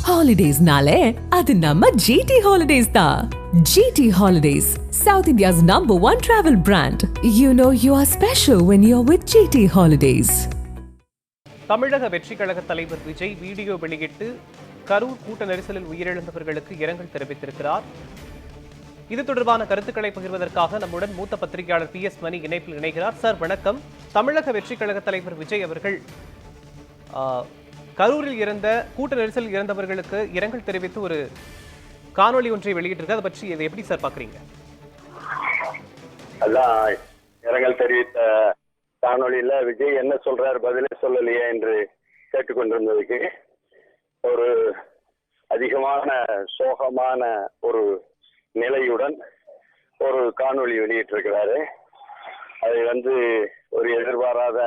Holidays-nale, adu namma GT Holidays da. GT Holidays, South India's #1 travel brand. You know you are special when you're with GT Holidays. தமிழக வெற்றி கழக தலைவர் Vijay video வெளியிட்டு கரூர் கூட்ட நெரிசலில் உயிரிழந்தவர்களுக்கு இரங்கல் தெரிவித்திருக்கிறார். இது தொடர்பான கருத்துக்களை பகிர்வதற்காக நம்முடன் மூத்த பத்திரிகையாளர் PS மணி இணைப்பில் இணைகிறார். சார் வணக்கம். தமிழக வெற்றி கழக தலைவர் விஜய் அவர்கள் கரூரில் இறந்த கூட்ட நெரிசலில் இறந்தவர்களுக்கு இரங்கல் தெரிவித்து ஒரு காணொலி ஒன்றை வெளியிட்டிருக்க, அதை பற்றி இதை எப்படி சார் பாக்குறீங்க? அதான் இரங்கல் தெரிவித்த காணொலியில விஜய் என்ன சொல்றாரு, பதிலே சொல்லலையே என்று கேட்டுக்கொண்டிருந்ததுக்கு ஒரு அதிகமான சோகமான ஒரு நிலையுடன் ஒரு காணொலி வெளியிட்டிருக்கிறாரு. அதை ஒரு எதிர்பாராத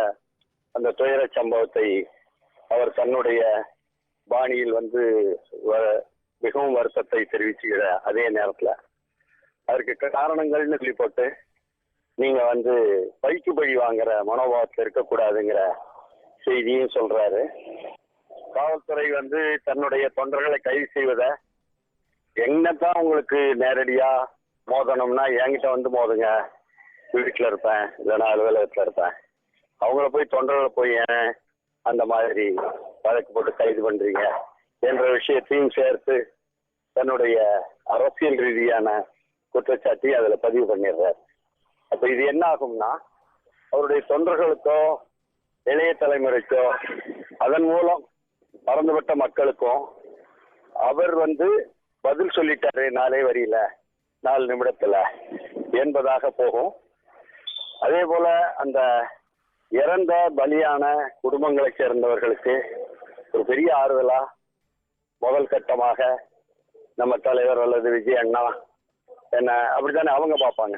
அந்த துயர சம்பவத்தை அவர் தன்னுடைய பாணியில் மிகவும் வருத்தத்தை தெரிவிச்சுக்கிற அதே நேரத்தில் அதற்கு காரணங்கள்னு சொல்லி போட்டு நீங்க பழிக்கு பழி வாங்குற மனோபாவத்தில் இருக்கக்கூடாதுங்கிற செய்தியும் சொல்றாரு. காவல்துறை தன்னுடைய தொண்டர்களை கைது செய்வதை என்னத்தான் உங்களுக்கு நேரடியா மோதணும்னா என்கிட்ட மோதுங்க, வீட்டில் இருப்பேன் இல்லைன்னா அலுவலகத்தில் இருப்பேன், அவங்கள போய் தொண்டர்களை போய் ஏன் அந்த மாதிரி வழக்கு போட்டு கைது பண்றீங்க என்ற விஷயத்தையும் சேர்த்து தன்னுடைய அரசியல் ரீதியான குற்றச்சாட்டை அதுல பதிவு பண்ணிடுறார். அப்ப இது என்ன ஆகும்னா அவருடைய தொண்டர்களுக்கோ இளைய தலைமுறைக்கோ அதன் மூலம் பறந்துபட்ட மக்களுக்கும் அவர் பதில் சொல்லிட்டாரு 4 வரியில 4 நிமிடத்துல என்பதாக போகும். அதே போல அந்த இறந்த பலியான குடும்பங்களை சேர்ந்தவர்களுக்கு ஒரு பெரிய ஆறுதலா முதல் கட்டமாக நம்ம தலைவர் அல்லது விஜய் அண்ணா என்ன அப்படித்தானே அவங்க பார்ப்பாங்க.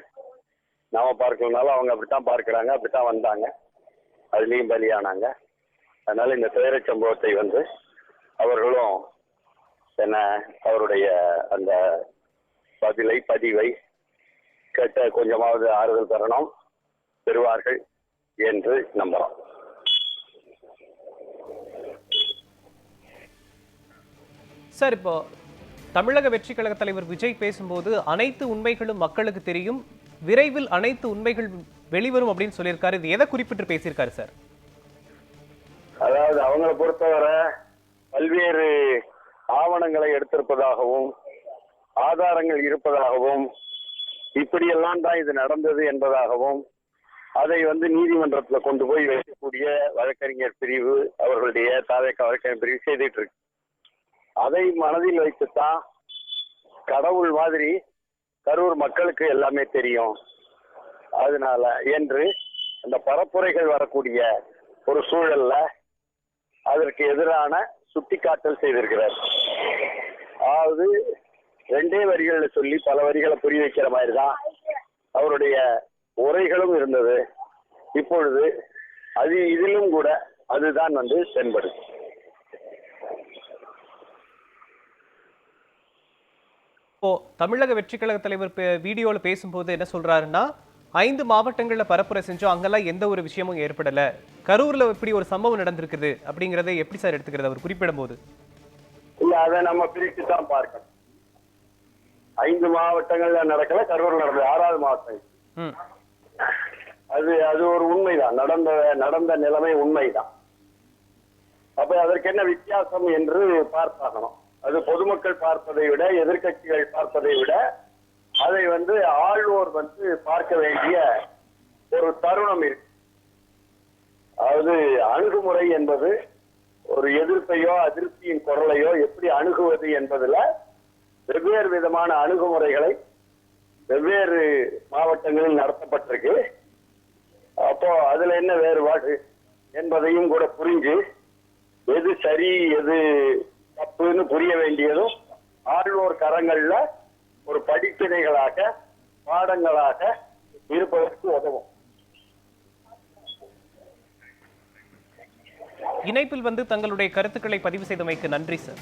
நாம பார்க்கலனாலும் அவங்க அப்படித்தான் பார்க்கிறாங்க, அப்படித்தான் வந்தாங்க, அதுலேயும் பலியானாங்க. அதனால இந்த துயர சம்பவத்தை அவர்களும் என்ன அவருடைய அந்த பதிவை கேட்ட கொஞ்சமாவது ஆறுதல் பெறுவார்கள் என்று நம்புறோம். சார், இப்போ தமிழக வெற்றி கழக தலைவர் விஜய் பேசும்போது அனைத்து உண்மைகளும் மக்களுக்கு தெரியும், விரைவில் அனைத்து உண்மைகள் வெளிவரும் அப்படின்னு சொல்லியிருக்காரு. இது எதை குறிப்பிட்டு பேசியிருக்காரு சார்? அதாவது அவங்களை பொறுத்தவரை பல்வேறு ஆவணங்களை எடுத்திருப்பதாகவும் ஆதாரங்கள் இருப்பதாகவும் இப்படியெல்லாம் தான் இது நடந்தது என்பதாகவும் அதை நீதிமன்றத்தில் கொண்டு போய் வைக்கக்கூடிய வழக்கறிஞர் பிரிவு அவர்களுடைய வழக்கறிஞர் பிரிவு செய்துட்டு இருக்கு. அதை மனதில் வைத்துத்தான் கடவுள் மாதிரி கரூர் மக்களுக்கு எல்லாமே தெரியும் அதனால என்று அந்த பரப்புரைகள் வரக்கூடிய ஒரு சூழல்ல அதற்கு எதிரான சுட்டிக்காட்டல் செய்திருக்கிறார். அதாவது 2 வரிகள்ல சொல்லி பல வரிகளை புரிய வைக்கிற மாதிரி தான் அவருடைய உரைகளும் இருந்தது. இப்பொழுது இதிலும் கூட அதுதான் தென்படுது. இப்போ தமிழக வெற்றி கழக தலைவர் வீடியோல பேசும்போது என்ன சொல்றாருன்னா, 5 மாவட்டங்கள்ல பரப்புரை செஞ்சோம், அங்கெல்லாம் எந்த ஒரு விஷயமும் ஏற்படல, கரூர்ல இப்படி ஒரு சம்பவம் நடந்திருக்குது அப்படிங்கறதை எப்படி சார் எடுத்துக்கிறது அவர் குறிப்பிடும் போது? இல்ல, அதை நம்ம பிரித்து தான் பார்க்கணும். 5 மாவட்டங்கள்ல நடக்கல, கரூர்ல நடந்தது 6வது மாவட்டம். அது ஒரு உண்மைதான், நடந்த நிலைமை உண்மைதான். அப்ப அதற்கு என்ன வித்தியாசம் என்று பார்த்தாகணும். அது பொதுமக்கள் பார்ப்பதை விட எதிர்கட்சிகள் பார்ப்பதை விட அதை ஆள்வோர் பார்க்க வேண்டிய ஒரு தருணம் இருக்கு. அதாவது அணுகுமுறை என்பது ஒரு எதிர்ப்பையோ அதிருப்தியின் குரலையோ எப்படி அணுகுவது என்பதுல வெவ்வேறு விதமான அணுகுமுறைகளை வெவ்வேறு மாவட்டங்களில் நடத்தப்பட்டிருக்கு. அப்போ அதுல என்ன வேறுபாடு என்பதையும் கூட புரிஞ்சு எது சரி எது தப்புன்னு புரிய வேண்டியதும் ஆழ்வோர் கரங்கள்ல ஒரு படிப்பினைகளாக பாடங்களாக இருப்பதற்கு உதவும். இணைப்பில் தங்களுடைய கருத்துக்களை பதிவு செய்தமைக்கு நன்றி சார்.